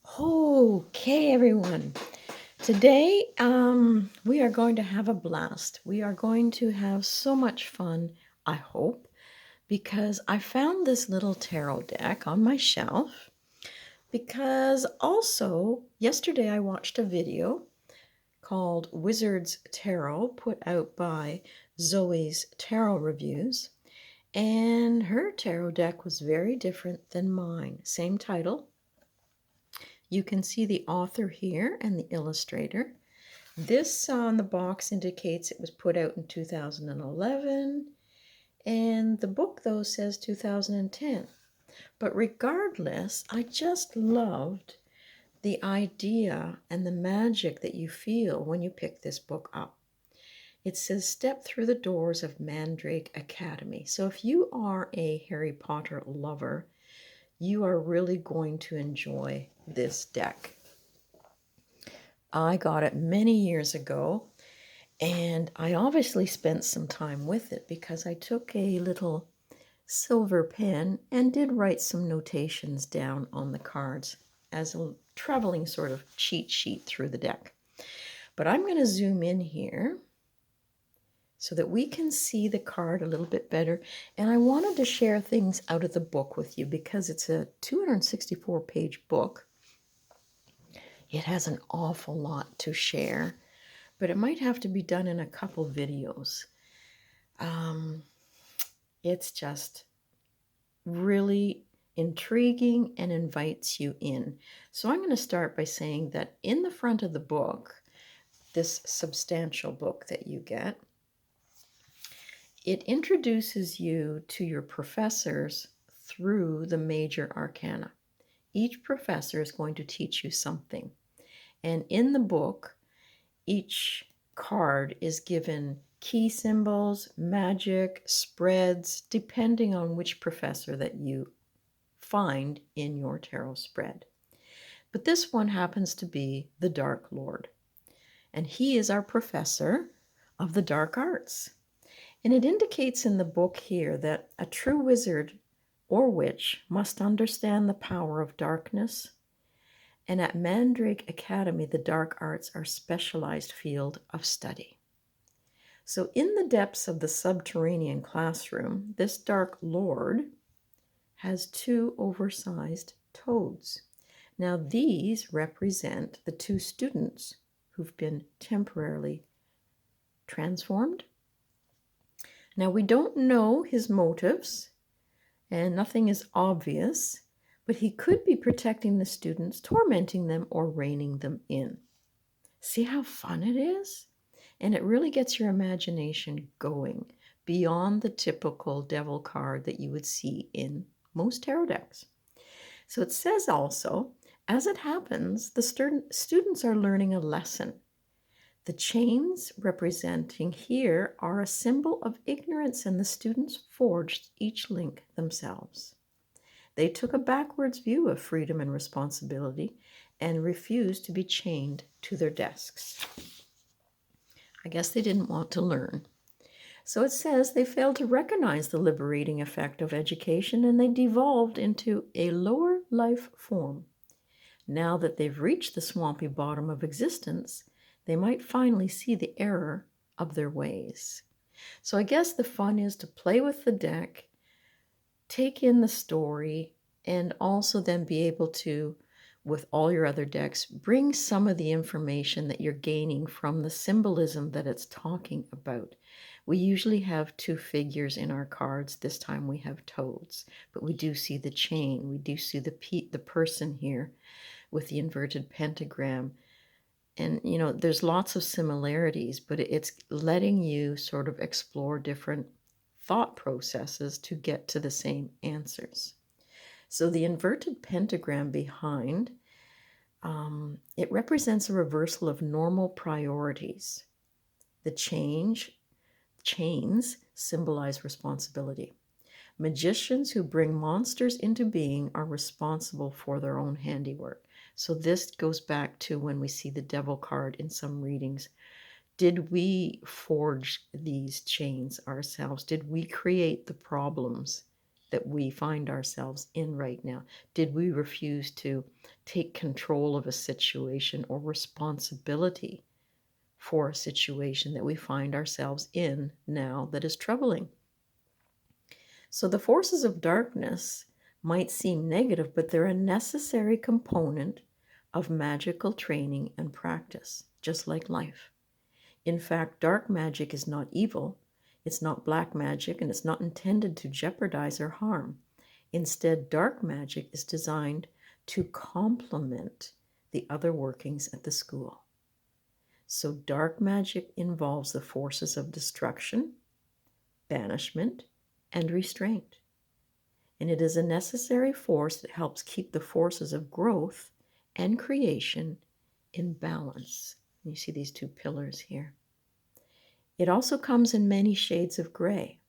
Okay, everyone. Today, we are going to have a blast. We are going to have so much fun, I hope, because I found this little tarot deck on my shelf. Because also, yesterday I watched a video called Wizard's Tarot, put out by Zoe's Tarot Reviews, and her tarot deck was very different than mine. Same title. You can see the author here and the illustrator. This on the box indicates it was put out in 2011, and the book, though, says 2010. But regardless, I just loved the idea and the magic that you feel when you pick this book up. It says, "Step through the doors of Mandrake Academy." So if you are a Harry Potter lover, you are really going to enjoy this deck. I got it many years ago, and I obviously spent some time with it because I took a little silver pen and did write some notations down on the cards as a traveling sort of cheat sheet through the deck. But I'm going to zoom in here so that we can see the card a little bit better. And I wanted to share things out of the book with you because it's a 264-page book. It has an awful lot to share, but it might have to be done in a couple videos. It's just really intriguing and invites you in. So I'm going to start by saying that in the front of the book, this substantial book that you get, it introduces you to your professors through the major arcana. Each professor is going to teach you something. And in the book, each card is given key symbols, magic, spreads, depending on which professor that you find in your tarot spread. But this one happens to be the Dark Lord, and he is our professor of the dark arts. And it indicates in the book here that a true wizard or witch must understand the power of darkness. And at Mandrake Academy, the dark arts are a specialized field of study. So in the depths of the subterranean classroom, this Dark Lord has two oversized toads. Now these represent the two students who've been temporarily transformed. Now we don't know his motives, and nothing is obvious, but he could be protecting the students, tormenting them, or reining them in. See how fun it is? And it really gets your imagination going beyond the typical devil card that you would see in most tarot decks. So it says also, as it happens, the students are learning a lesson. The chains representing here are a symbol of ignorance, and the students forged each link themselves. They took a backwards view of freedom and responsibility and refused to be chained to their desks. I guess they didn't want to learn. So it says they failed to recognize the liberating effect of education, and they devolved into a lower life form. Now that they've reached the swampy bottom of existence, they might finally see the error of their ways. So I guess the fun is to play with the deck, take in the story, and also then be able to, with all your other decks, bring some of the information that you're gaining from the symbolism that it's talking about. We usually have two figures in our cards. This time we have toads, but we do see the chain. We do see the person here with the inverted pentagram. And, you know, there's lots of similarities, but it's letting you sort of explore different thought processes to get to the same answers. So the inverted pentagram behind, it represents a reversal of normal priorities. The chains symbolize responsibility. Magicians who bring monsters into being are responsible for their own handiwork. So this goes back to when we see the devil card in some readings. Did we forge these chains ourselves? Did we create the problems that we find ourselves in right now? Did we refuse to take control of a situation or responsibility for a situation that we find ourselves in now that is troubling? So the forces of darkness might seem negative, but they're a necessary component of magical training and practice, just like life. In fact, dark magic is not evil, it's not black magic, and it's not intended to jeopardize or harm. Instead, dark magic is designed to complement the other workings at the school. So dark magic involves the forces of destruction, banishment, and restraint. And it is a necessary force that helps keep the forces of growth and creation in balance. You see these two pillars here. It also comes in many shades of gray,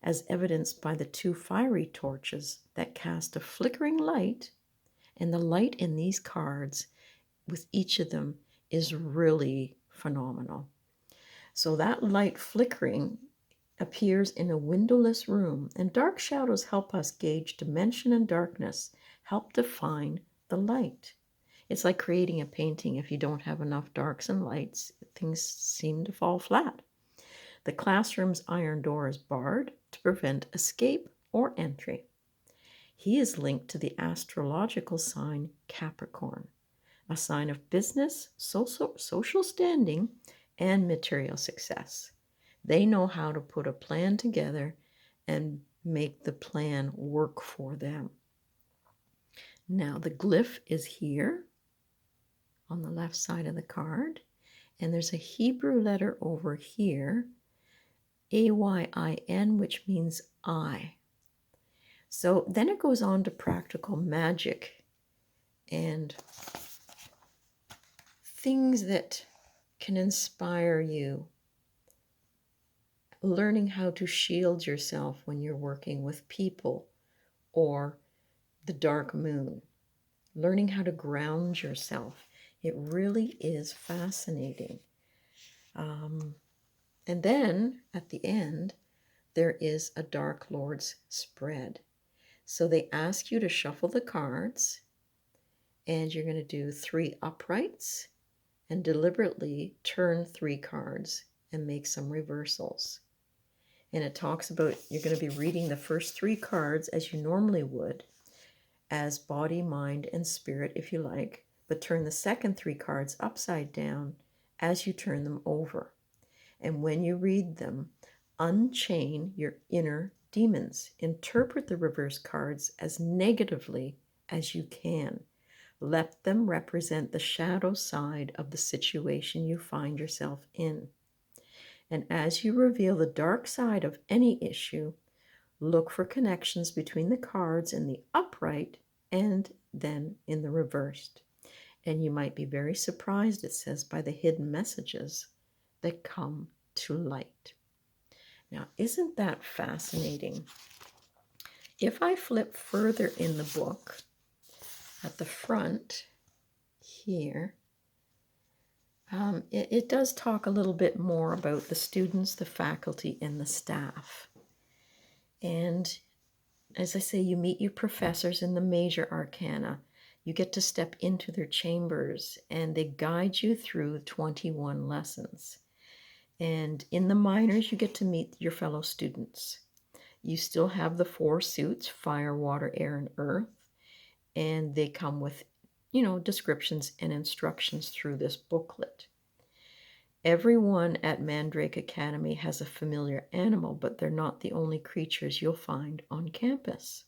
as evidenced by the two fiery torches that cast a flickering light, and the light in these cards with each of them is really phenomenal. So that light flickering appears in a windowless room, and dark shadows help us gauge dimension and darkness, help define the light. It's like creating a painting. If you don't have enough darks and lights, things seem to fall flat. The classroom's iron door is barred to prevent escape or entry. He is linked to the astrological sign Capricorn, a sign of business, social standing, and material success. They know how to put a plan together and make the plan work for them. Now, the glyph is here on the left side of the card, and there's a Hebrew letter over here, AYIN, which means I. So then it goes on to practical magic and things that can inspire you. Learning how to shield yourself when you're working with people or the dark moon. Learning how to ground yourself. It really is fascinating. And then at the end, there is a Dark Lord's spread. So they ask you to shuffle the cards, and you're going to do 3 uprights and deliberately turn 3 cards and make some reversals. And it talks about you're going to be reading the first 3 cards as you normally would, as body, mind, and spirit, if you like, but turn the second 3 cards upside down as you turn them over. And when you read them, unchain your inner demons. Interpret the reverse cards as negatively as you can. Let them represent the shadow side of the situation you find yourself in. And as you reveal the dark side of any issue, look for connections between the cards in the upright and then in the reversed. And you might be very surprised, it says, by the hidden messages that come to light. Now, isn't that fascinating? If I flip further in the book, at the front here, it does talk a little bit more about the students, the faculty, and the staff. And as I say, you meet your professors in the major arcana. You get to step into their chambers, and they guide you through 21 lessons. And in the minors, you get to meet your fellow students. You still have the 4 suits, fire, water, air, and earth. And they come with, descriptions and instructions through this booklet. Everyone at Mandrake Academy has a familiar animal, but they're not the only creatures you'll find on campus.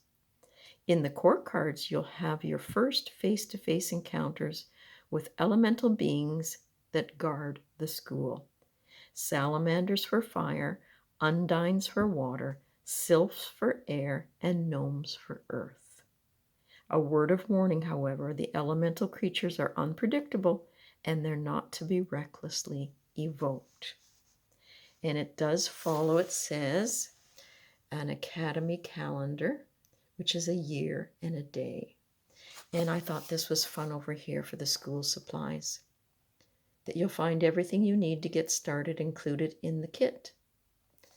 In the court cards, you'll have your first face-to-face encounters with elemental beings that guard the school. Salamanders for fire, undines for water, sylphs for air, and gnomes for earth. A word of warning, however, the elemental creatures are unpredictable and they're not to be recklessly evoked. And it does follow, it says, an academy calendar, which is a year and a day. And I thought this was fun over here for the school supplies, that you'll find everything you need to get started included in the kit.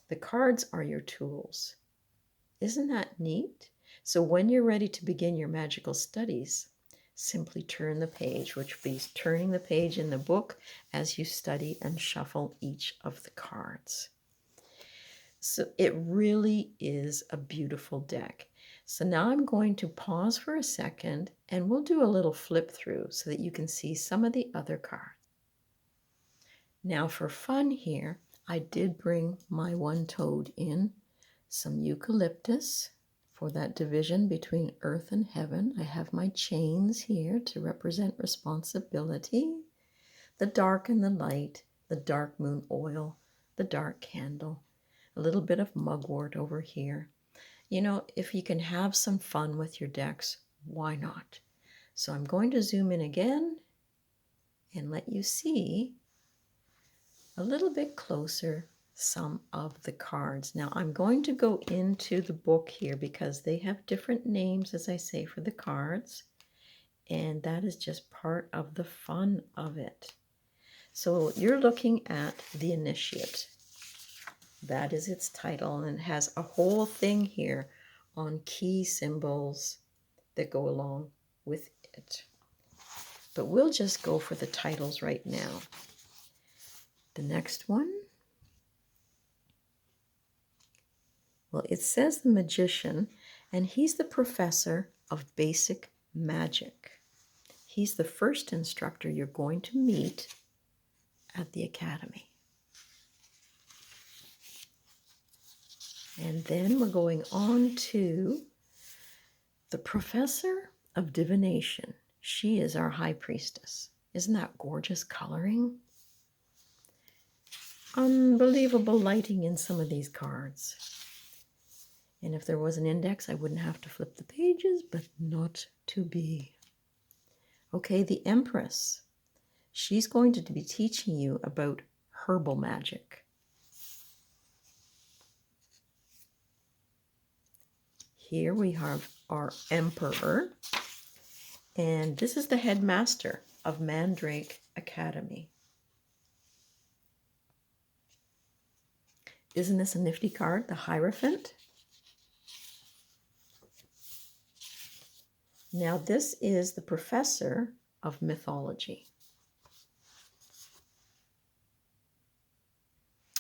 The cards are your tools. Isn't that neat? So when you're ready to begin your magical studies, simply turn the page, which means turning the page in the book as you study and shuffle each of the cards. So it really is a beautiful deck. So now I'm going to pause for a second and we'll do a little flip through so that you can see some of the other cards. Now for fun here, I did bring my one toad in, some eucalyptus for that division between earth and heaven. I have my chains here to represent responsibility, the dark and the light, the dark moon oil, the dark candle, a little bit of mugwort over here. You know, if you can have some fun with your decks, why not? So I'm going to zoom in again and let you see a little bit closer some of the cards. Now I'm going to go into the book here because they have different names, as I say, for the cards, and that is just part of the fun of it. So you're looking at the Initiate. That is its title, and it has a whole thing here on key symbols that go along with it. But we'll just go for the titles right now. The next one, well, it says the Magician, and he's the professor of basic magic. He's the first instructor you're going to meet at the academy. And then we're going on to the professor of divination. She is our high priestess. Isn't that gorgeous coloring? Unbelievable lighting in some of these cards. And if there was an index, I wouldn't have to flip the pages, but not to be. Okay, the Empress. She's going to be teaching you about herbal magic. Here we have our Emperor, and this is the headmaster of Mandrake Academy. Isn't this a nifty card, the Hierophant? Now this is the professor of mythology.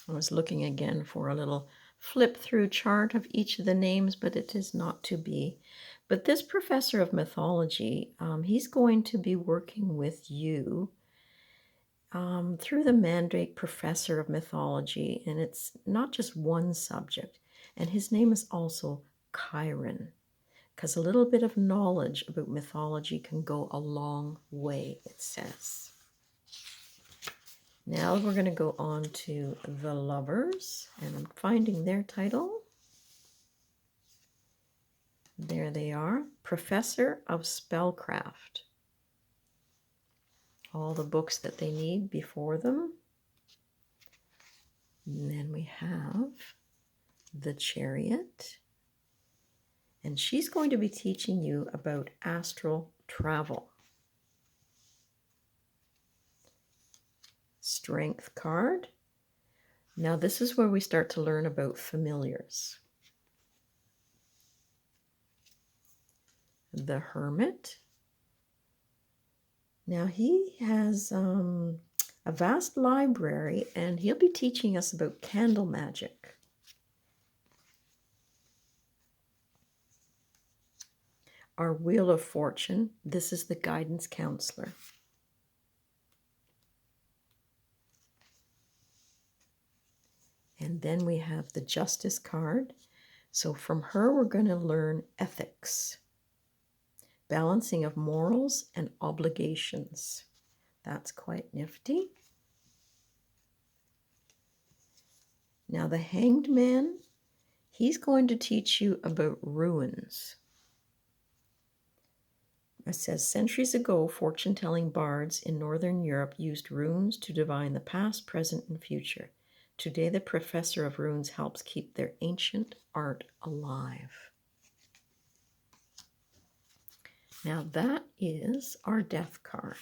I was looking again for a little flip through chart of each of the names, but it is not to be. But this professor of mythology, he's going to be working with you through the Mandrake Professor of Mythology, and it's not just one subject. And his name is also Chiron, because a little bit of knowledge about mythology can go a long way, it says. Now we're going to go on to the Lovers, and I'm finding their title. There they are, Professor of Spellcraft. All the books that they need before them. And then we have the Chariot. And she's going to be teaching you about astral travel. Strength card. Now this is where we start to learn about familiars. The Hermit. Now he has a vast library, and he'll be teaching us about candle magic. Our Wheel of Fortune. This is the guidance counselor. And then we have the Justice card. So from her, we're going to learn ethics, balancing of morals and obligations. That's quite nifty. Now the Hanged Man, he's going to teach you about runes. It says, centuries ago, fortune-telling bards in Northern Europe used runes to divine the past, present, and future. Today, the professor of runes helps keep their ancient art alive. Now that is our Death card.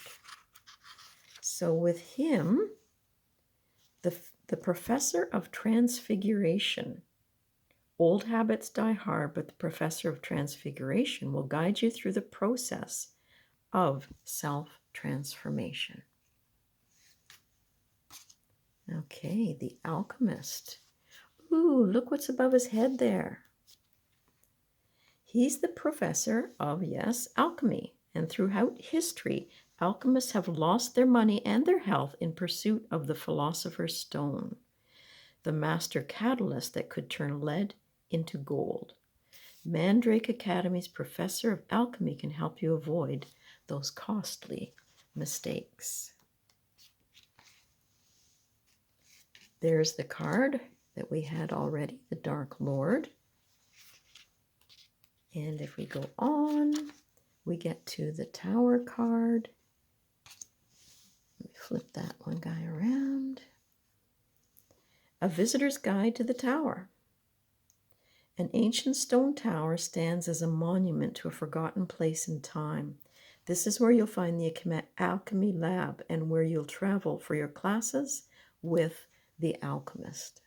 So with him, the professor of transfiguration Old habits die hard, but the professor of transfiguration will guide you through the process of self-transformation. Okay, the alchemist. Ooh, look what's above his head there. He's the professor of, yes, alchemy. And throughout history, alchemists have lost their money and their health in pursuit of the philosopher's stone, the master catalyst that could turn lead into gold. Mandrake Academy's professor of alchemy can help you avoid those costly mistakes. There's the card that we had already, the Dark Lord. And if we go on, we get to the Tower card. Let me flip that one guy around. A visitor's guide to the tower. An ancient stone tower stands as a monument to a forgotten place in time. This is where you'll find the alchemy lab and where you'll travel for your classes with the alchemist.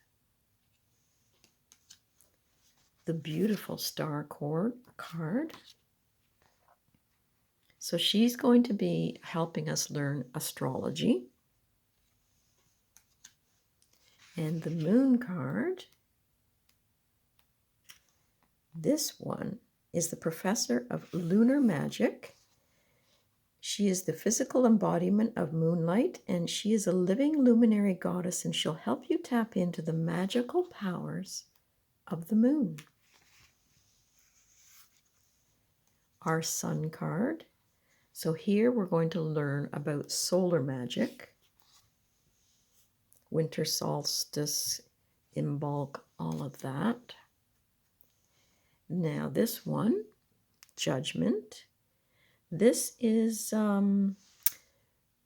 The beautiful star card. So she's going to be helping us learn astrology. And the moon card, this one is the professor of lunar magic. She is the physical embodiment of moonlight, and she is a living luminary goddess, and she'll help you tap into the magical powers of the moon. Our sun card. So here we're going to learn about solar magic, winter solstice, Imbolc, all of that. Now this one, judgment. This is,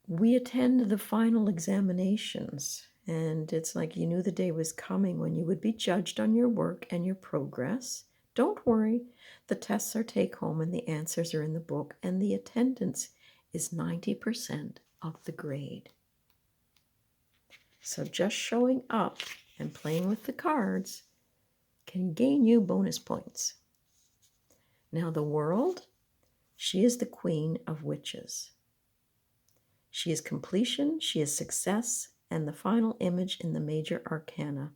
we attend the final examinations, and it's like you knew the day was coming when you would be judged on your work and your progress. Don't worry, the tests are take home and the answers are in the book, and the attendance is 90% of the grade. So just showing up and playing with the cards can gain you bonus points. Now the world, she is the queen of witches. She is completion, she is success, and the final image in the major arcana.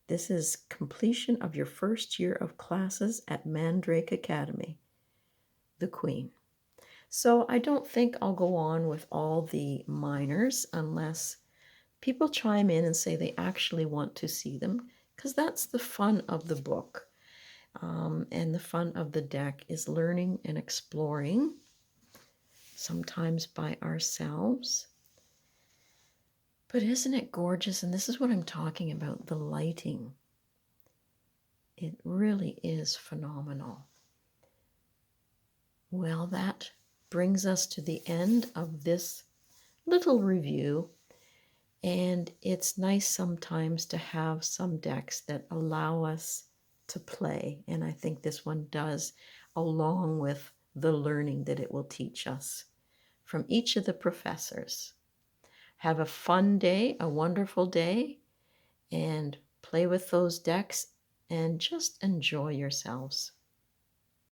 This is completion of your first year of classes at Mandrake Academy, the queen. So I don't think I'll go on with all the minors unless people chime in and say they actually want to see them, because that's the fun of the book. And the fun of the deck is learning and exploring, sometimes by ourselves. But isn't it gorgeous? And this is what I'm talking about, the lighting. It really is phenomenal. Well, that brings us to the end of this little review. And it's nice sometimes to have some decks that allow us to play. And I think this one does, along with the learning that it will teach us from each of the professors. Have a fun day, a wonderful day, and play with those decks and just enjoy yourselves.